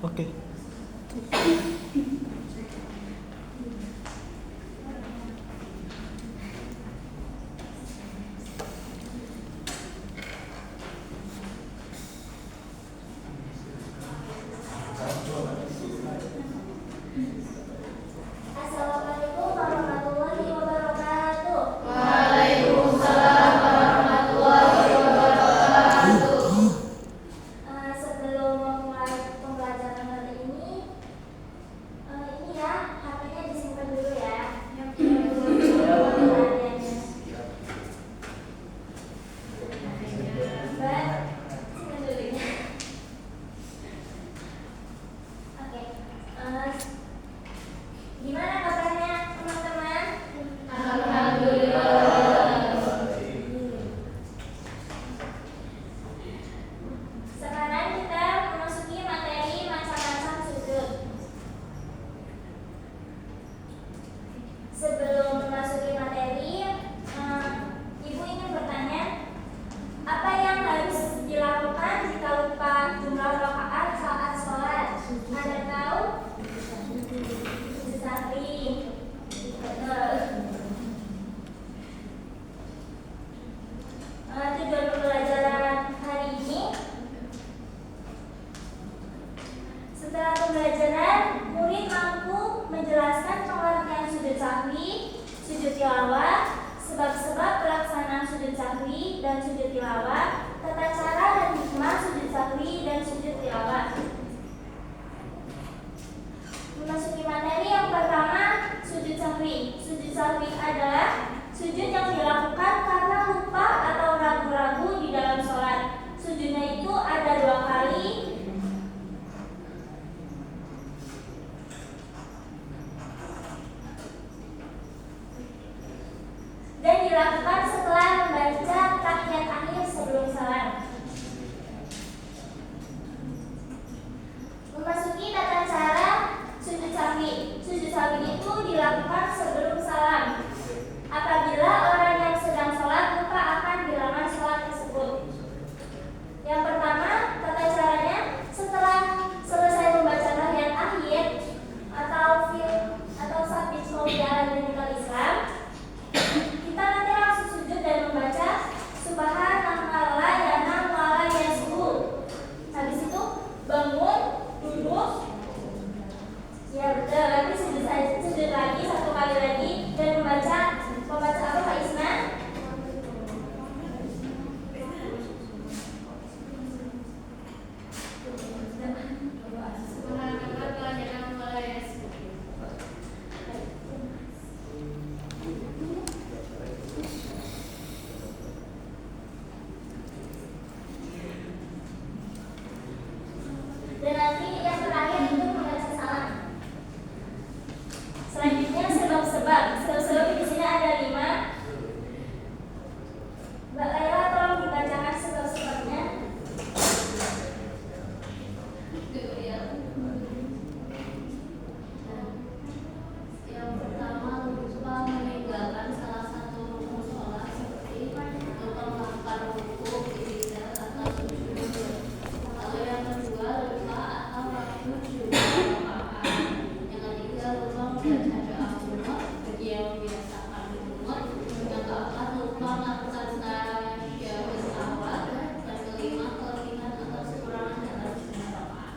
Oke. Assalamualaikum warahmatullahi wabarakatuh. Waalaikumsalam warahmatullahi wabarakatuh. Sebelum memulai pembelajaran kali ini ya HP-nya disimpan dulu ya. Mbak, simpan dulu ya. Oke. Gimana kabarnya teman-teman? Alhamdulillah. Sekarang kita memasuki materi macam-macam sudut. Sebelum memasuki materi, Ibu ingin bertanya, apa yang harus dilakukan jika lupa jumlah rakaat saat sholat? Ada tahu? Sehari. Betul. Tujuan pembelajaran hari ini, setelah pembelajaran, murid mampu menjelaskan pengertian sujud sahwi, sujud tilawah, sebab-sebab pelaksanaan sujud sahwi dan sujud tilawah, tata cara dan hikmah sujud sahwi dan sujud tilawah. Memasuki materi yang pertama, sujud sahwi. Sujud sahwi adalah sujud yang dilakukan karena lupa atau ragu-ragu di dalam sholat. Sujudnya itu ada 2 kali. Dan dilakukan setelah membaca tahiyat akhir sebelum salam. Memasuki tata cara sujud sahwi. Sujud sahwi itu dilakukan sebelum salam. Apabila orang yang sedang sholat lupa akan bilangan sholat tersebut. Yang pertama, tata caranya setelah selesai membaca tahiyat akhir atau sabit maulidal dan Islam, kita nanti langsung sujud dan membaca subhanallah ya nam wala yasbu. Habis itu bangun, duduk. Ya betul, nanti sujud lagi 1 kali lagi dan membaca apa Pak Isna? Subhanallah ya nam wala yasbu. Dan nanti yang terakhir itu membaca salam. Selanjutnya sebab-sebab. Sebab-sebab di sini ada 5. Mbak Laila tolong dibacakan sebab-sebabnya. Yang pertama, lupa meninggalkan salah satu rukun sholat seperti lupa melakukan rukuk, i'tidal atau sujud. Lalu yang kedua, lupa atau ragu jumlah rakaat. Yang ketiga, lupa membaca doa qunut bagi yang membiasakan qunut. Yang keempat, lupa melakukan tasyahud awal. Yang kelima, kelebihan atau kekurangan dalam jumlah rakaat.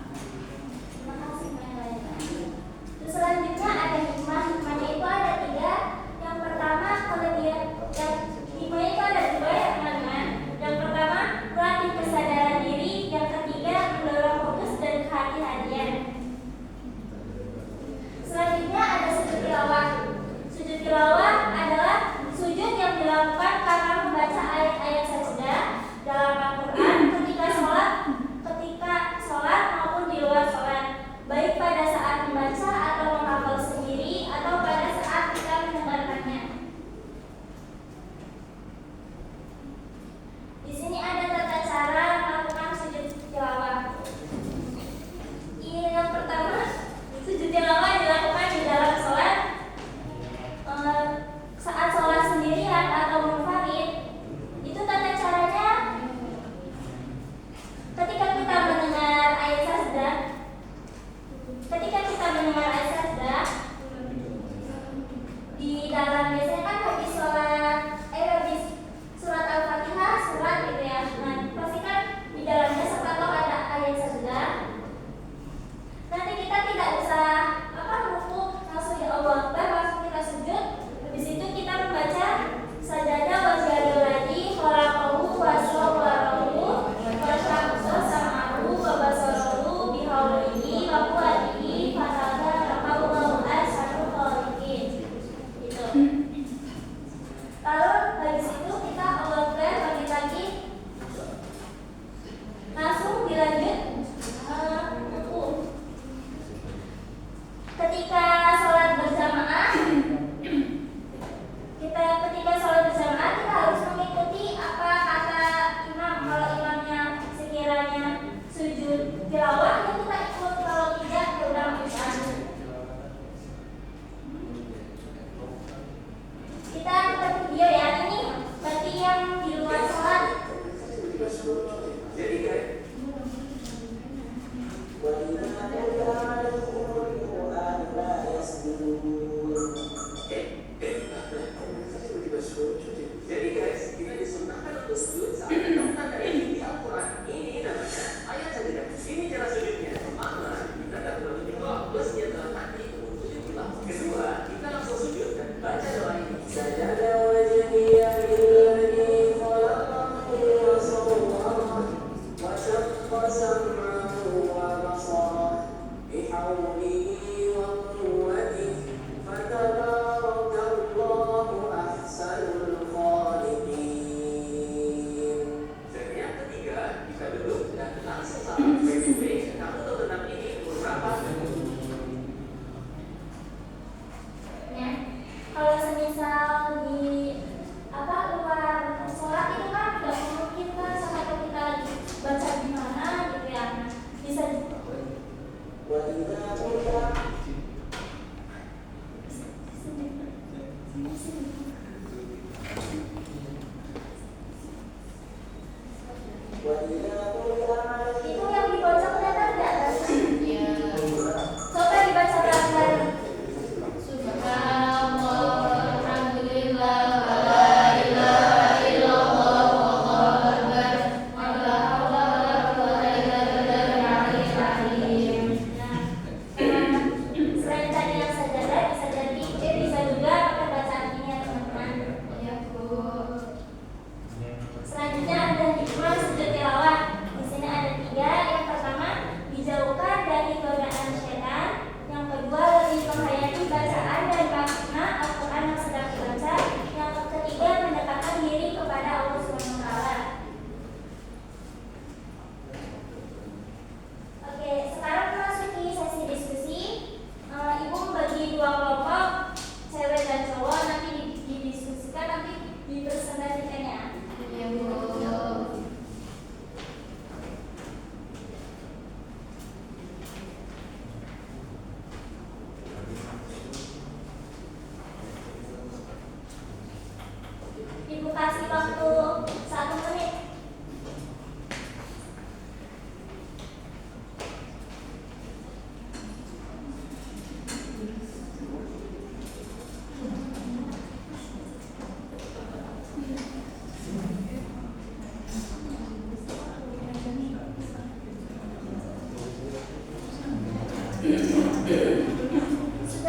Sudah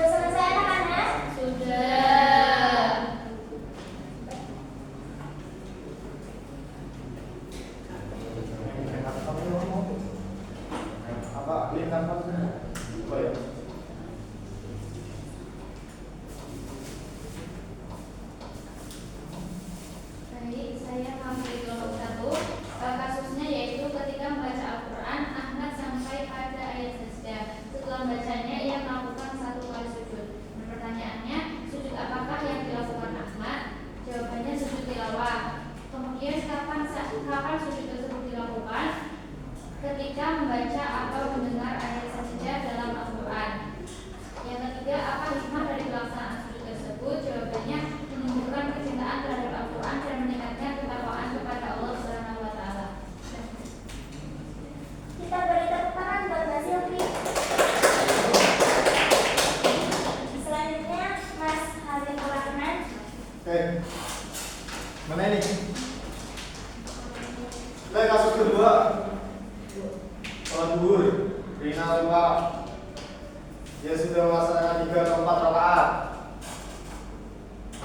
selesai anak-anak? Sudah. Apa? Ini apa? Oh ya. Baik, saya mengambil kelompok 1. Kasusnya yaitu ketika membaca Al-Quran, Ahmad sampai pada ayat sajdah. Setelah membacanya, ia melakukan 1 kali sujud. Dan pertanyaannya, sujud apakah yang dilakukan Ahmad? Jawabannya sujud tilawah. Kemudian kapan sujud tersebut dilakukan? Ketika membaca atau mendengar ayat sajdah dalam Al-Quran. Yang ketiga, apa hikmah dari pelaksanaan sujud tersebut? Jawabannya menunjukkan kecintaan terhadap Al-Quran dan meningkatkan ketakwaan kepada Allah Subhanahu wa taala. Kita beri tepuk tangan buat Mbak Silvi. Selanjutnya Mas Halim Rahman. Oke. Mana ini? Baik, kasus kedua. Sholat zuhur. Rina lupa. Dia sudah melaksanakan 3 atau 4 rakaat.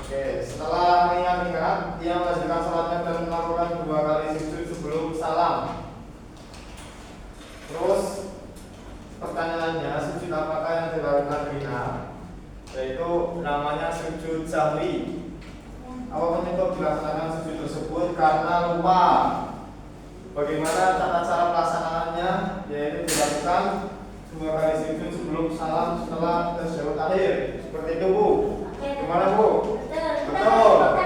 Oke, setelah mengingat, dia melanjutkan sholatnya dan melakukan 2 kali sujud sebelum salam. Terus pertanyaannya, sujud apakah yang dilakukan Rina? Yaitu namanya sujud sahwi. Apa penyebab dilaksanakan sujud tersebut? Karena lupa. Bagaimana tata cara pelaksanaannya? Yaitu dilakukan 2 kali sujud sebelum salam setelah tasyahud akhir. Seperti itu, Bu. Oke. Gimana, Bu? Betul. Betul.